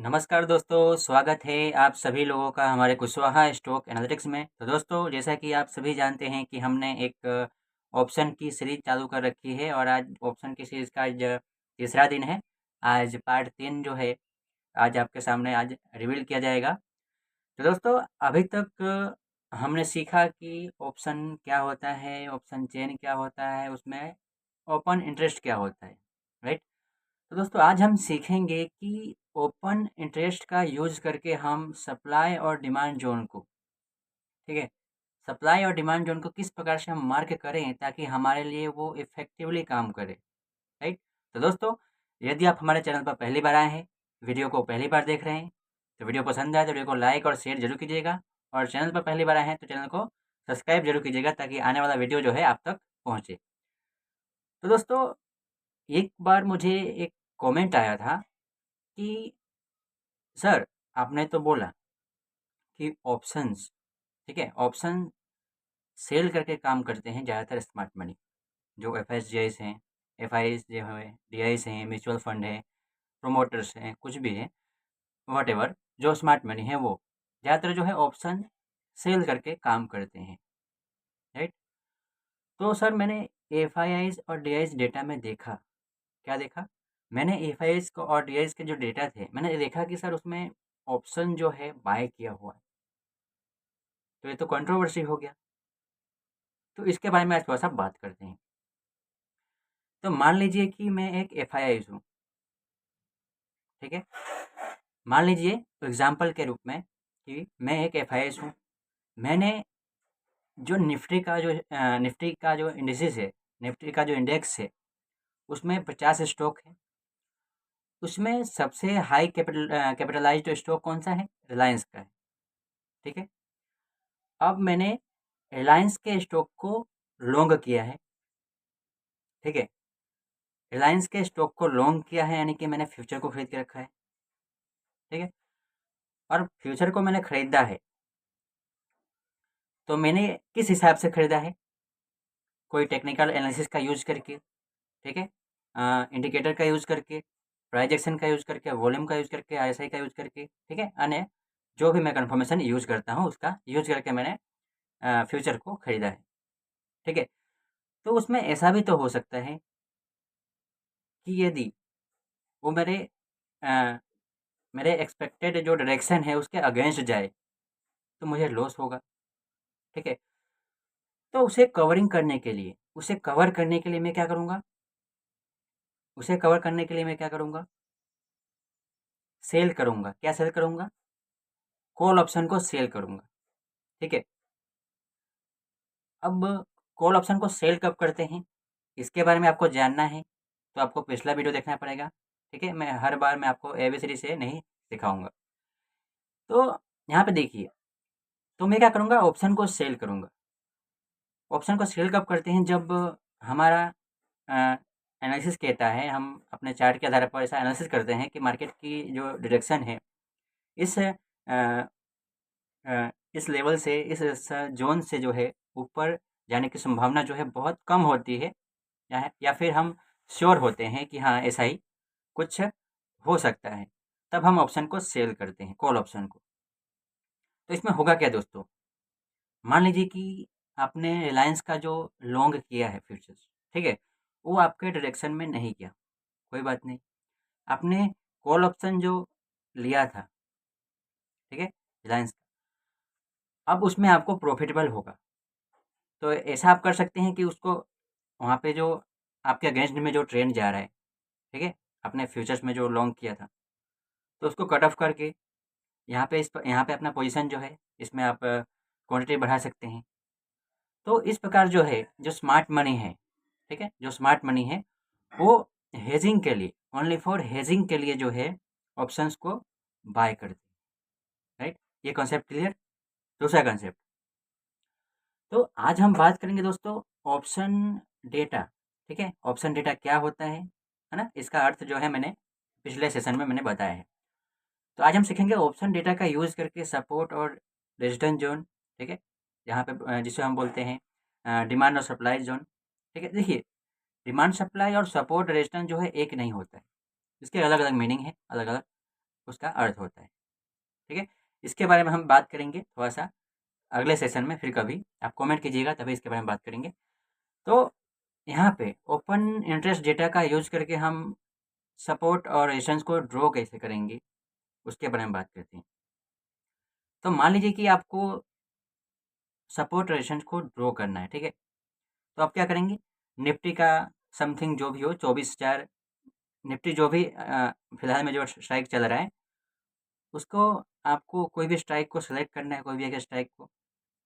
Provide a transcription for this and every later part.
नमस्कार दोस्तों, स्वागत है आप सभी लोगों का हमारे कुशवाहा स्टॉक एनालिटिक्स में। तो दोस्तों, जैसा कि आप सभी जानते हैं कि हमने एक ऑप्शन की सीरीज़ चालू कर रखी है और आज ऑप्शन की सीरीज़ का आज तीसरा दिन है। आज पार्ट 3 जो है, आज आपके सामने आज रिवील किया जाएगा। तो दोस्तों, अभी तक हमने सीखा कि ऑप्शन क्या होता है, ऑप्शन चेन क्या होता है, उसमें ओपन इंटरेस्ट क्या होता है, राइट? तो दोस्तों, आज हम सीखेंगे कि ओपन इंटरेस्ट का यूज़ करके हम सप्लाई और डिमांड ज़ोन को, ठीक है, सप्लाई और डिमांड ज़ोन को किस प्रकार से हम मार्क करें ताकि हमारे लिए वो इफ़ेक्टिवली काम करे, राइट? तो दोस्तों, यदि आप हमारे चैनल पर पहली बार आए हैं, वीडियो को पहली बार देख रहे हैं, तो वीडियो पसंद आए तो वीडियो को लाइक और शेयर ज़रूर कीजिएगा और चैनल पर पहली बार आए हैं तो चैनल को सब्सक्राइब ज़रूर कीजिएगा ताकि आने वाला वीडियो जो है आप तक पहुँचे। तो दोस्तों, एक बार मुझे एक कमेंट आया था कि सर, आपने तो बोला कि ऑप्शंस, ठीक है, ऑप्शन सेल करके काम करते हैं ज़्यादातर स्मार्ट मनी, जो एफएसजीआईस हैं, एफआईआईस जो है, डीआईस हैं, म्यूचुअल फंड है, प्रोमोटर्स हैं, कुछ भी है, वॉटेवर जो स्मार्ट मनी है वो ज़्यादातर जो है ऑप्शन सेल करके काम करते हैं, राइट? तो सर, मैंने एफआईआईस और डीआईस डेटा में देखा, क्या देखा? मैंने एफआईआईस को और डीआईस के जो डेटा थे, मैंने देखा कि सर उसमें ऑप्शन जो है बाय किया हुआ है। तो ये तो कंट्रोवर्सी हो गया। तो इसके बारे में आज थोड़ा-सा बात करते हैं। तो मान लीजिए कि मैं एक एफआईआईस हूँ, ठीक है? मान लीजिए एग्ज़ाम्पल के रूप में कि मैं एक एफआईआईस हूँ। मैंने जो निफ्टी का जो इंडिसेस है, निफ्टी का जो इंडेक्स है, उसमें 50 स्टॉक है। उसमें सबसे हाई कैपिटलाइज़्ड स्टॉक कौन-सा है? रिलायंस का है, ठीक है? अब मैंने रिलायंस के स्टॉक को लॉन्ग किया है, ठीक है? रिलायंस के स्टॉक को लॉन्ग किया है यानी कि मैंने फ्यूचर को खरीद के रखा है, ठीक है? और फ्यूचर को मैंने खरीदा है, तो मैंने किस हिसाब से खरीदा है? कोई टेक्निकल एनालिसिस का यूज़ करके, ठीक है? इंडिकेटर का यूज़ करके, प्राइस एक्शन का यूज़ करके, वॉल्यूम का यूज़ करके, आरएसआई का यूज़ करके, ठीक है? अन्य जो भी मैं कन्फर्मेशन यूज़ करता हूँ, उसका यूज़ करके मैंने फ्यूचर को खरीदा है, ठीक है? तो उसमें ऐसा भी तो हो सकता है कि यदि वो अ, मेरे एक्सपेक्टेड जो डायरेक्शन है उसके अगेंस्ट जाए, तो मुझे लॉस होगा, ठीक है? तो उसे कवर करने के लिए मैं क्या करूँगा? उसे कवर करने के लिए मैं क्या करूँगा? सेल करूँगा। क्या सेल करूँगा? कॉल ऑप्शन को सेल करूँगा, ठीक है? अब कॉल ऑप्शन को सेल कब करते हैं, इसके बारे में आपको जानना है, तो आपको पिछला वीडियो देखना पड़ेगा, ठीक है? हर बार मैं आपको एबीसीडी से नहीं सिखाऊँगा। तो यहाँ पे देखिए, तो मैं क्या करूँगा? ऑप्शन को सेल करूँगा। ऑप्शन को सेल कब करते हैं? जब हमारा अ, एनालिसिस कहता है, हम अपने चार्ट के आधार पर ऐसा एनालिसिस करते हैं कि मार्केट की जो डायरेक्शन है, इस इस लेवल से, इस ज़ोन से जो है ऊपर जाने की संभावना जो है बहुत कम होती है, या फिर हम श्योर होते हैं कि हाँ, ऐसा ही कुछ हो सकता है, तब हम ऑप्शन को सेल करते हैं, कॉल ऑप्शन को। तो इसमें होगा क्या दोस्तों? मान लीजिए कि आपने रिलायंस का जो लॉन्ग किया है फ्यूचर्स, ठीक है? वो आपके डायरेक्शन में नहीं गया, कोई बात नहीं। आपने कॉल ऑप्शन जो लिया था, ठीक है? रिलायंस का, अब उसमें आपको प्रॉफिटेबल होगा। तो ऐसा आप कर सकते हैं कि उसको वहाँ पे जो आपके अगेंस्ट में जो ट्रेंड जा रहा है, ठीक है? आपने फ्यूचर्स में जो लॉन्ग किया था, तो उसको कट ऑफ करके यहाँ पे अपना पोजीशन जो है, इसमें आप क्वांटिटी बढ़ा सकते हैं। तो इस प्रकार जो है, जो स्मार्ट मनी है, ठीक है? जो स्मार्ट मनी है, वो हेजिंग के लिए, ओनली फॉर हेजिंग के लिए जो है, ऑप्शंस को बाय करते हैं, राइट? ये कॉन्सेप्ट क्लियर? दूसरा कॉन्सेप्ट, तो आज हम बात करेंगे दोस्तों ऑप्शन डेटा, ठीक है? ऑप्शन डेटा क्या होता है ना? इसका अर्थ जो है मैंने पिछले सेशन में मैंने बताया है। तो आज हम सीखेंगे ऑप्शन डेटा का यूज़ करके सपोर्ट और रेजिस्टेंस जोन, ठीक है? जहाँ पे जिसे हम बोलते हैं डिमांड और सप्लाई जोन, ठीक है? देखिए, डिमांड सप्लाई और सपोर्ट रेजिस्टेंस जो है एक नहीं होता है, इसके अलग अलग मीनिंग है, अलग अलग। उसका अर्थ होता है। ठीक है, इसके बारे में हम बात करेंगे थोड़ा सा अगले सेशन में, फिर कभी आप कमेंट कीजिएगा तभी इसके बारे में बात करेंगे। तो यहाँ पे ओपन इंटरेस्ट डेटा का यूज करके हम सपोर्ट और रेजिस्टेंस को ड्रॉ कैसे करेंगे उसके बारे में बात करते हैं। तो मान लीजिए कि आपको सपोर्ट रेजिस्टेंस को ड्रॉ करना है, ठीक है। तो आप क्या करेंगे, निफ्टी का समथिंग जो भी हो 24,000 निफ्टी जो भी फिलहाल में जो स्ट्राइक चल रहा है उसको आपको कोई भी स्ट्राइक को सेलेक्ट करना है, कोई भी एक स्ट्राइक को,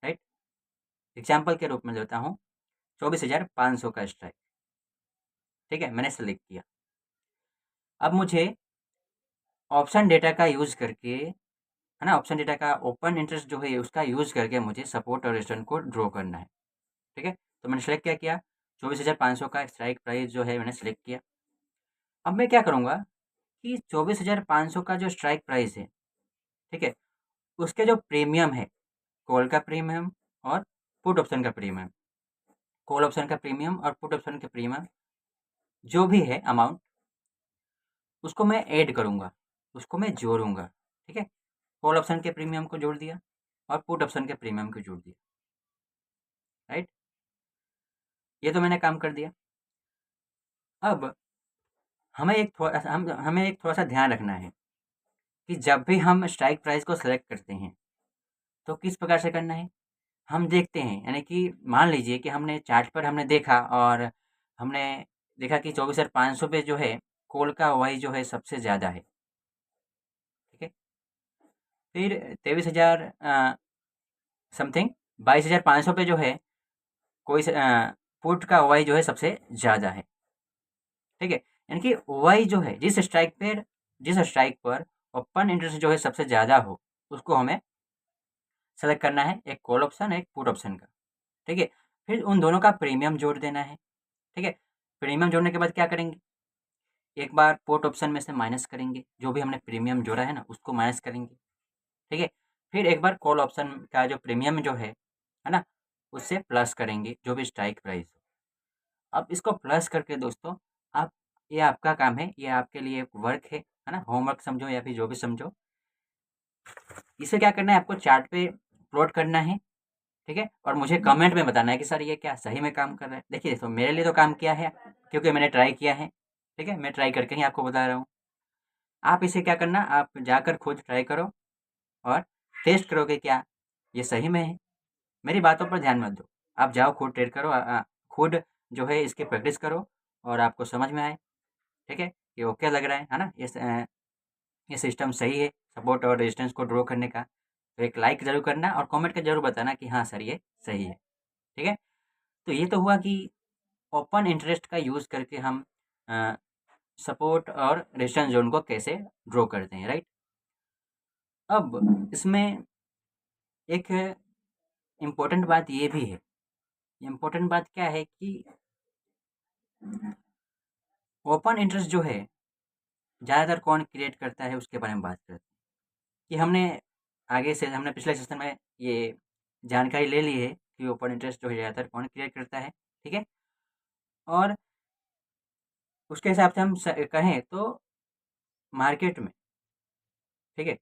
राइट। एग्जाम्पल के रूप में लेता हूँ 24,500 का स्ट्राइक, ठीक है, मैंने सेलेक्ट किया। अब मुझे ऑप्शन डेटा का यूज़ करके, है ना, ऑप्शन डेटा का ओपन इंटरेस्ट जो है उसका यूज़ करके मुझे सपोर्ट और रेजिस्टेंस को ड्रॉ करना है, ठीक है। तो मैंने सेलेक्ट क्या किया, 24,500 का स्ट्राइक प्राइस जो है मैंने सेलेक्ट किया। अब मैं क्या करूँगा कि 24,500 का जो स्ट्राइक प्राइस है, ठीक है, उसके जो प्रीमियम है, कॉल का प्रीमियम और पुट ऑप्शन का प्रीमियम, कॉल ऑप्शन का प्रीमियम और पुट ऑप्शन का प्रीमियम जो भी है अमाउंट, उसको मैं ऐड करूँगा, उसको मैं जोड़ूँगा, ठीक है। कॉल ऑप्शन के प्रीमियम को जोड़ दिया और पुट ऑप्शन के प्रीमियम को जोड़ दिया, राइट। ये तो मैंने काम कर दिया। अब हमें एक थोड़ा सा ध्यान रखना है कि जब भी हम स्ट्राइक प्राइस को सेलेक्ट करते हैं तो किस प्रकार से करना है, हम देखते हैं, यानी कि मान लीजिए कि हमने चार्ट पर हमने देखा और हमने देखा कि 24,500 पे जो है कॉल का वाई जो है सबसे ज़्यादा है, ठीक है। फिर 23,000 समथिंग 22,500 पे जो है कोई पुट का वाई जो है सबसे ज़्यादा है, ठीक है। यानी कि वाई जो है जिस स्ट्राइक पर ओपन इंटरेस्ट जो है सबसे ज़्यादा हो उसको हमें सेलेक्ट करना है, एक कॉल ऑप्शन एक पुट ऑप्शन का, ठीक है। फिर उन दोनों का प्रीमियम जोड़ देना है, ठीक है। प्रीमियम जोड़ने के बाद क्या करेंगे, एक बार पुट ऑप्शन में से माइनस करेंगे, जो भी हमने प्रीमियम जोड़ा है ना उसको माइनस करेंगे, ठीक है। फिर एक बार कॉल ऑप्शन का जो प्रीमियम जो है ना, उससे प्लस करेंगे जो भी स्ट्राइक प्राइस हो। अब इसको प्लस करके दोस्तों आप, ये आपका काम है, ये आपके लिए एक वर्क है ना, होमवर्क समझो या फिर जो भी समझो। इसे क्या करना है, आपको चार्ट पे प्लॉट करना है, ठीक है, और मुझे कमेंट में बताना है कि सर ये क्या सही में काम कर रहा है। देखिए तो मेरे लिए तो काम किया है क्योंकि मैंने ट्राई किया है, ठीक है, मैं ट्राई करके ही आपको बता रहा हूँ। आप इसे क्या करना, आप जाकर खुद ट्राई करो और टेस्ट करो कि क्या ये सही में है। मेरी बातों पर ध्यान मत दो, आप जाओ खुद ट्रेड करो, खुद जो है इसकी प्रैक्टिस करो और आपको समझ में आए, ठीक है, ये ओके लग रहा है ना, ये सिस्टम सही है सपोर्ट और रेजिस्टेंस को ड्रॉ करने का। तो एक लाइक ज़रूर करना और कमेंट कर ज़रूर बताना कि हाँ सर ये सही है, ठीक है। तो ये तो हुआ कि ओपन इंटरेस्ट का यूज़ करके हम सपोर्ट और रेजिस्टेंस जोन को कैसे ड्रॉ करते हैं, राइट। अब इसमें एक इम्पोर्टेंट बात ये भी है, इम्पोर्टेंट बात क्या है कि ओपन इंटरेस्ट जो है ज़्यादातर कौन क्रिएट करता है उसके बारे में बात करते हैं। कि हमने पिछले सेशन में ये जानकारी ले ली है कि ओपन इंटरेस्ट जो है ज़्यादातर कौन क्रिएट करता है, ठीक है। और उसके हिसाब से हम कहें तो मार्केट में, ठीक है,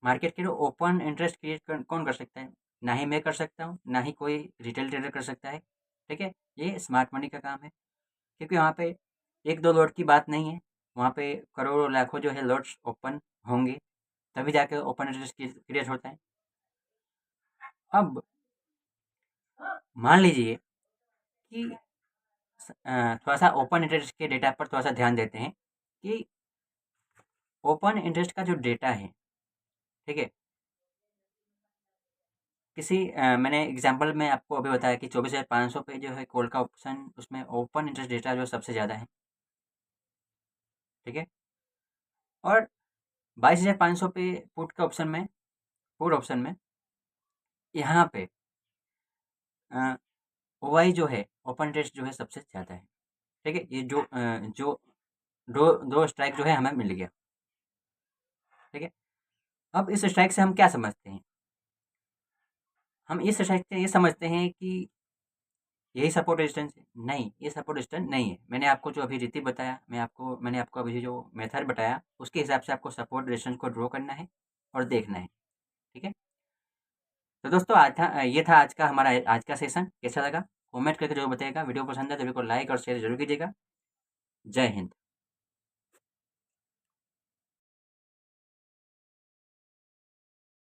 मार्केट के लिए ओपन इंटरेस्ट क्रिएट कौन कर सकता है, ना ही मैं कर सकता हूँ, ना ही कोई रिटेल ट्रेडर कर सकता है, ठीक है। ये स्मार्ट मनी का काम है क्योंकि वहाँ पे एक दो लॉट की बात नहीं है, वहाँ पे करोड़ों लाखों जो है लॉट्स ओपन होंगे तभी जाके ओपन इंटरेस्ट क्रिएट होता है। अब मान लीजिए कि थोड़ा सा ओपन इंटरेस्ट के डेटा पर थोड़ा सा ध्यान देते हैं कि ओपन इंटरेस्ट का जो डेटा है, ठीक है, मैंने एग्जांपल में आपको अभी बताया कि 24,500 पे जो है कॉल का ऑप्शन, उसमें ओपन इंटरेस्ट डेटा जो सबसे ज़्यादा है, ठीक है। और 22,500 पे पुट ऑप्शन में यहाँ पे ओआई जो है ओपन इंटरेस्ट जो है सबसे ज़्यादा है, ठीक है। ये जो दो स्ट्राइक जो है हमें मिल गया, ठीक है। अब इस स्ट्राइक से हम क्या समझते हैं, हम इस स्ट्राइक से ये समझते हैं कि यही सपोर्ट रेजिस्टेंस है? नहीं, ये सपोर्ट रेजिस्टेंस नहीं है। मैंने आपको जो अभी रीति बताया, मैंने आपको अभी जो मेथड बताया, उसके हिसाब से आपको सपोर्ट रेजिस्टेंस को ड्रॉ करना है और देखना है, ठीक है? तो दोस्तों ये था आज का सेशन। कैसा लगा? कमेंट करके ज़रूर बताइएगा। वीडियो पसंद है तो वीडियो को लाइक और शेयर ज़रूर कीजिएगा। जय हिंद।